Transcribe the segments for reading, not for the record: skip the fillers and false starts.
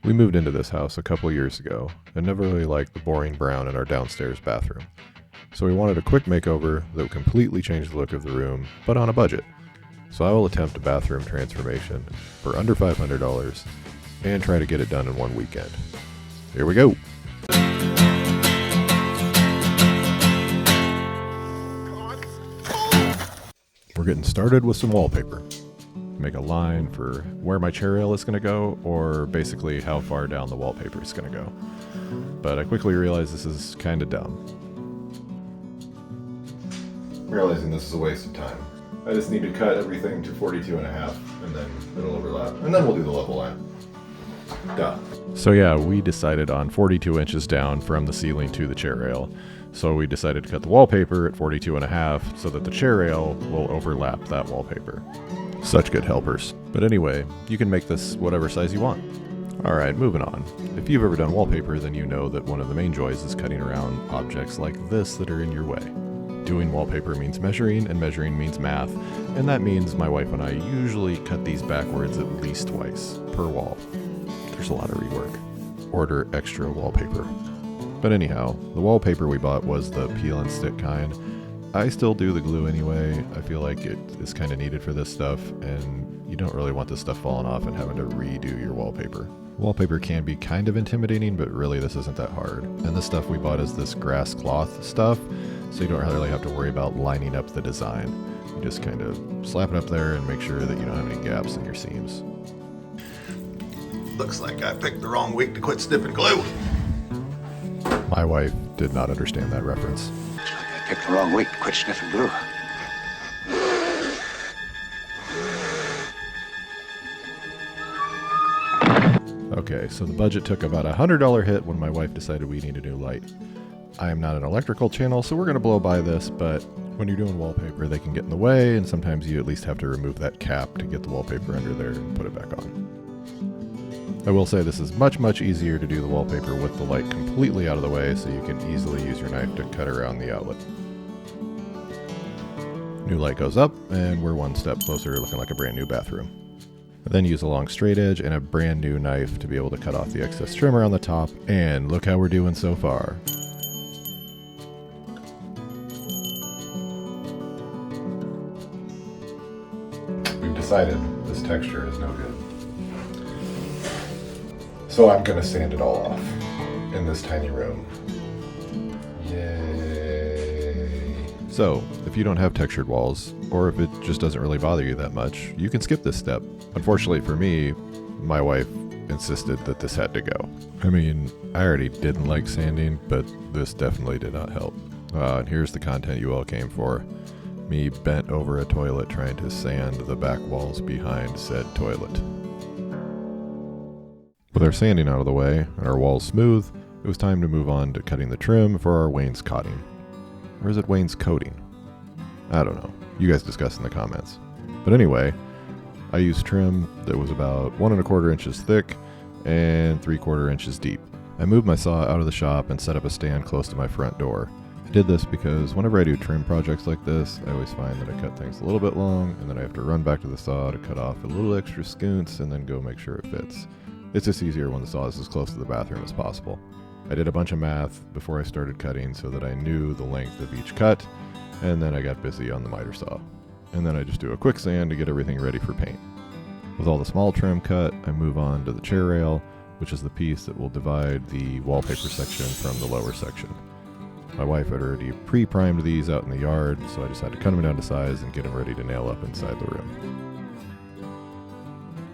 We moved into this house a couple years ago and never really liked the boring brown in our downstairs bathroom. So we wanted a quick makeover that would completely change the look of the room, but on a budget. So I will attempt a bathroom transformation for under $500 and try to get it done in one weekend. Here we go. We're getting started with some wallpaper. Make a line for where my chair rail is going to go, or basically how far down the wallpaper is going to go. But I quickly realized this is kind of dumb. Realizing this is a waste of time. I just need to cut everything to 42.5 and then it'll overlap. And then we'll do the level line. Duh. So yeah, we decided on 42 inches down from the ceiling to the chair rail. So we decided to cut the wallpaper at 42.5 so that the chair rail will overlap that wallpaper. Such good helpers. But anyway, you can make this whatever size you want. Alright, moving on. If you've ever done wallpaper, then you know that one of the main joys is cutting around objects like this that are in your way. Doing wallpaper means measuring, and measuring means math, and that means my wife and I usually cut these backwards at least twice per wall. There's a lot of rework. Order extra wallpaper. But anyhow, the wallpaper we bought was the peel and stick kind. I still do the glue anyway. I feel like it is kind of needed for this stuff, and you don't really want this stuff falling off and having to redo your wallpaper. Wallpaper can be kind of intimidating, but really this isn't that hard. And the stuff we bought is this grass cloth stuff, so you don't really have to worry about lining up the design. You just kind of slap it up there and make sure that you don't have any gaps in your seams. Looks like I picked the wrong week to quit sniffing glue. My wife did not understand that reference. I picked the wrong week to quit sniffing glue. Okay, so the budget took about a $100 hit when my wife decided we need a new light. I am not an electrical channel, so we're going to blow by this, but when you're doing wallpaper, they can get in the way, and sometimes you at least have to remove that cap to get the wallpaper under there and put it back on. I will say this is much easier to do the wallpaper with the light completely out of the way, so you can easily use your knife to cut around the outlet. New light goes up, and we're one step closer to looking like a brand new bathroom. I then use a long straight edge and a brand new knife to be able to cut off the excess trim around the top, and look how we're doing so far. We've decided this texture is no good. So I'm gonna sand it all off in this tiny room. Yay. So, if you don't have textured walls, or if it just doesn't really bother you that much, you can skip this step. Unfortunately for me, my wife insisted that this had to go. I mean, I already didn't like sanding, but this definitely did not help. And here's the content you all came for. Me bent over a toilet trying to sand the back walls behind said toilet. With our sanding out of the way and our walls smooth, it was time to move on to cutting the trim for our wainscoting. Or is it wainscoting? I don't know. You guys discuss in the comments. But anyway, I used trim that was about 1 1/4 inches thick and 3/4 inches deep. I moved my saw out of the shop and set up a stand close to my front door. I did this because whenever I do trim projects like this, I always find that I cut things a little bit long and then I have to run back to the saw to cut off a little extra scoons and then go make sure it fits. It's just easier when the saw is as close to the bathroom as possible. I did a bunch of math before I started cutting so that I knew the length of each cut, and then I got busy on the miter saw. And then I just do a quick sand to get everything ready for paint. With all the small trim cut, I move on to the chair rail, which is the piece that will divide the wallpaper section from the lower section. My wife had already pre-primed these out in the yard, so I just had to cut them down to size and get them ready to nail up inside the room.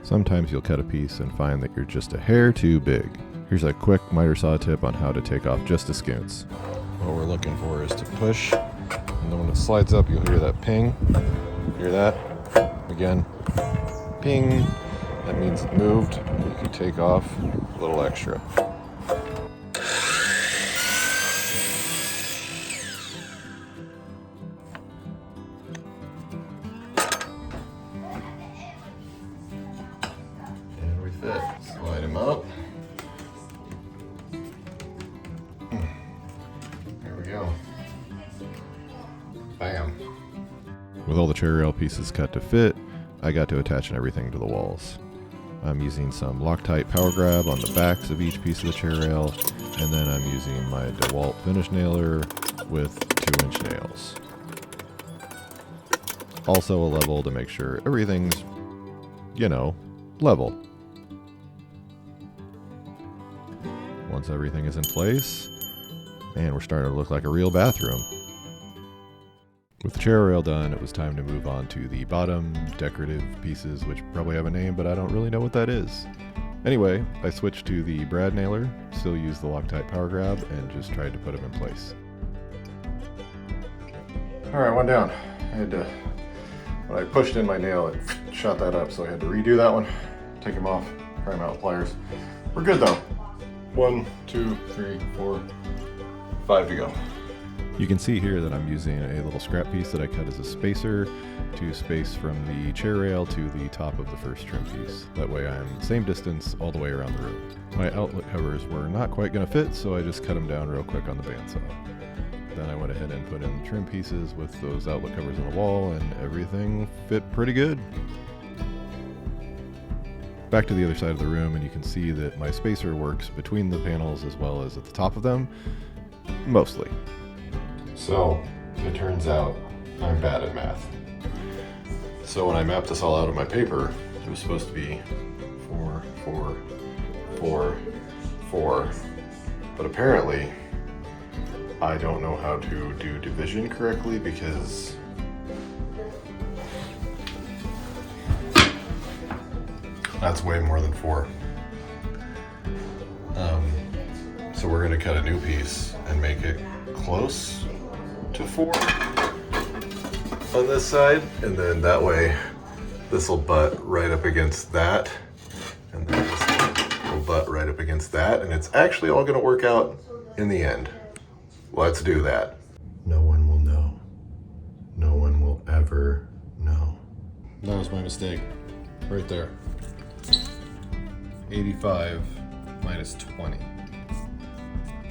Sometimes you'll cut a piece and find that you're just a hair too big. Here's a quick miter saw tip on how to take off just the scoons. What we're looking for is to push, and then when it slides up, you'll hear that ping. Hear that? Again, ping. That means it moved. You can take off a little extra. Slide him up. There we go. Bam. With all the chair rail pieces cut to fit, I got to attaching everything to the walls. I'm using some Loctite power grab on the backs of each piece of the chair rail, and then I'm using my DeWalt finish nailer with 2-inch nails. Also a level to make sure everything's, you know, level. Once everything is in place, man, we're starting to look like a real bathroom. With the chair rail done, it was time to move on to the bottom decorative pieces, which probably have a name, but I don't really know what that is. Anyway, I switched to the brad nailer, still used the Loctite power grab, and just tried to put them in place. Alright, one down. When I pushed in my nail, it shot that up, so I had to redo that one, take them off, pry them out with pliers. We're good though. 1, 2, 3, 4, 5 to go. You can see here that I'm using a little scrap piece that I cut as a spacer to space from the chair rail to the top of the first trim piece. That way I'm the same distance all the way around the room. My outlet covers were not quite going to fit, so I just cut them down real quick on the bandsaw. Then I went ahead and put in the trim pieces with those outlet covers on the wall, and everything fit pretty good. Back to the other side of the room, and you can see that my spacer works between the panels as well as at the top of them, mostly. So, it turns out I'm bad at math. So when I mapped this all out on my paper, it was supposed to be 4, 4, 4, 4. But apparently, I don't know how to do division correctly because that's way more than 4. So we're gonna cut a new piece and make it close to 4 on this side, and then that way this will butt right up against that, and then this will butt right up against that, and it's actually all gonna work out in the end. Let's do that. No one will know. No one will ever know. That was my mistake. Right there. 85 minus 20.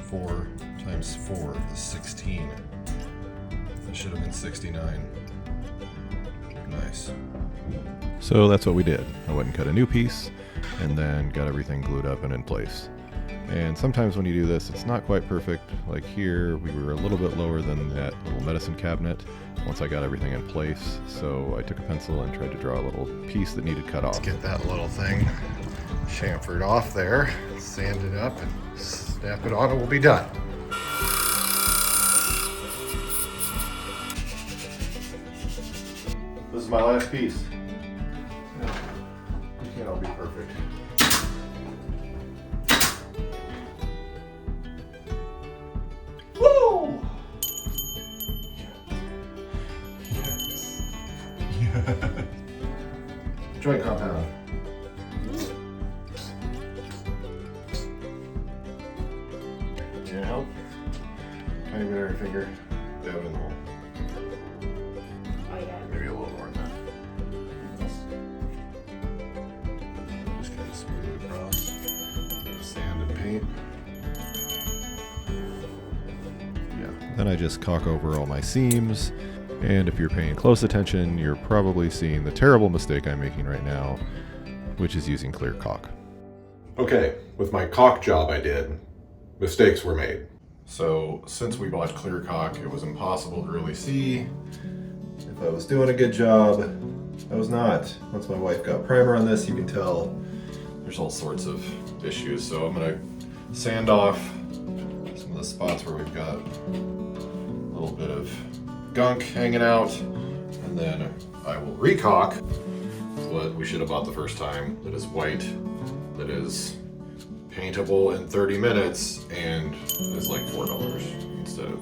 4 times 4 is 16. That should have been 69. Nice. So that's what we did. I went and cut a new piece and then got everything glued up and in place. And sometimes when you do this, it's not quite perfect. Like here, we were a little bit lower than that little medicine cabinet once I got everything in place. So I took a pencil and tried to draw a little piece that needed cut off. Let's get that little thing chamfered off there, sand it up, and snap it on, and we'll be done. This is my last piece. You can't all be perfect. Woo! Yes. Joint compound. Can you help? Tiny bit of your finger. Dab it in the hole. Oh yeah. Maybe a little more than that. Just kind of smooth it across. Sand and paint. Yeah. Then I just caulk over all my seams. And if you're paying close attention, you're probably seeing the terrible mistake I'm making right now, which is using clear caulk. Okay, with my caulk job I did, mistakes were made. So since we bought clear caulk, it was impossible to really see if I was doing a good job. I was not. Once my wife got primer on this, you can tell there's all sorts of issues. So I'm gonna sand off some of the spots where we've got a little bit of gunk hanging out, and then I will recaulk what we should have bought the first time, that is white, that is paintable in 30 minutes, and is like $4 instead of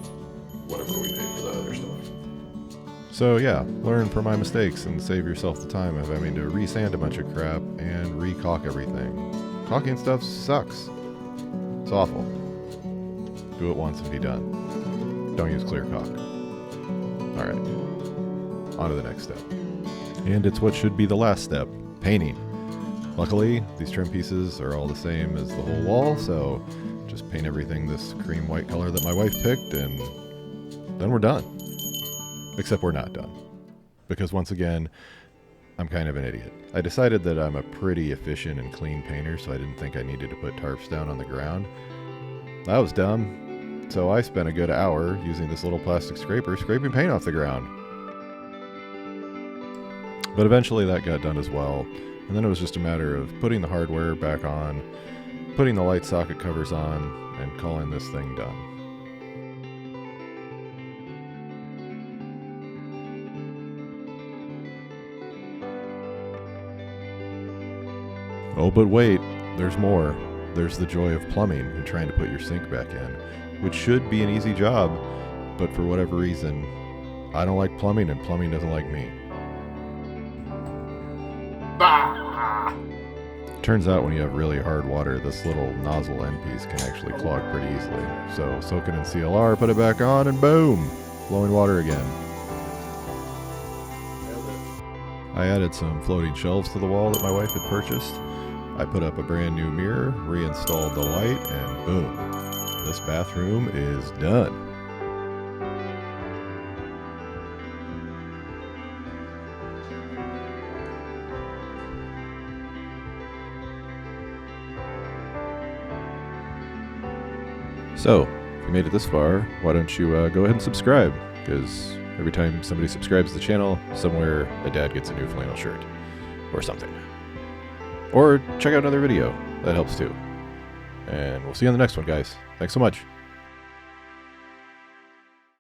whatever we paid for the other stuff. So yeah, learn from my mistakes and save yourself the time of having to resand a bunch of crap and recaulk everything. Caulking stuff sucks. It's awful. Do it once and be done. Don't use clear caulk. Alright, on to the next step. And it's what should be the last step, painting. Luckily, these trim pieces are all the same as the whole wall, so just paint everything this cream white color that my wife picked, and then we're done. Except we're not done. Because once again, I'm kind of an idiot. I decided that I'm a pretty efficient and clean painter, so I didn't think I needed to put tarps down on the ground. That was dumb. So I spent a good hour using this little plastic scraper scraping paint off the ground. But eventually that got done as well, and then it was just a matter of putting the hardware back on, putting the light socket covers on, and calling this thing done. Oh, but wait, there's more. There's the joy of plumbing and trying to put your sink back in, which should be an easy job, but for whatever reason, I don't like plumbing and plumbing doesn't like me. Turns out when you have really hard water, this little nozzle end piece can actually clog pretty easily. So soak it in CLR, put it back on, and boom! Flowing water again. I added some floating shelves to the wall that my wife had purchased. I put up a brand new mirror, reinstalled the light, and boom! This bathroom is done. So, if you made it this far, why don't you go ahead and subscribe? Because every time somebody subscribes to the channel, somewhere a dad gets a new flannel shirt. Or something. Or check out another video. That helps too. And we'll see you on the next one, guys. Thanks so much.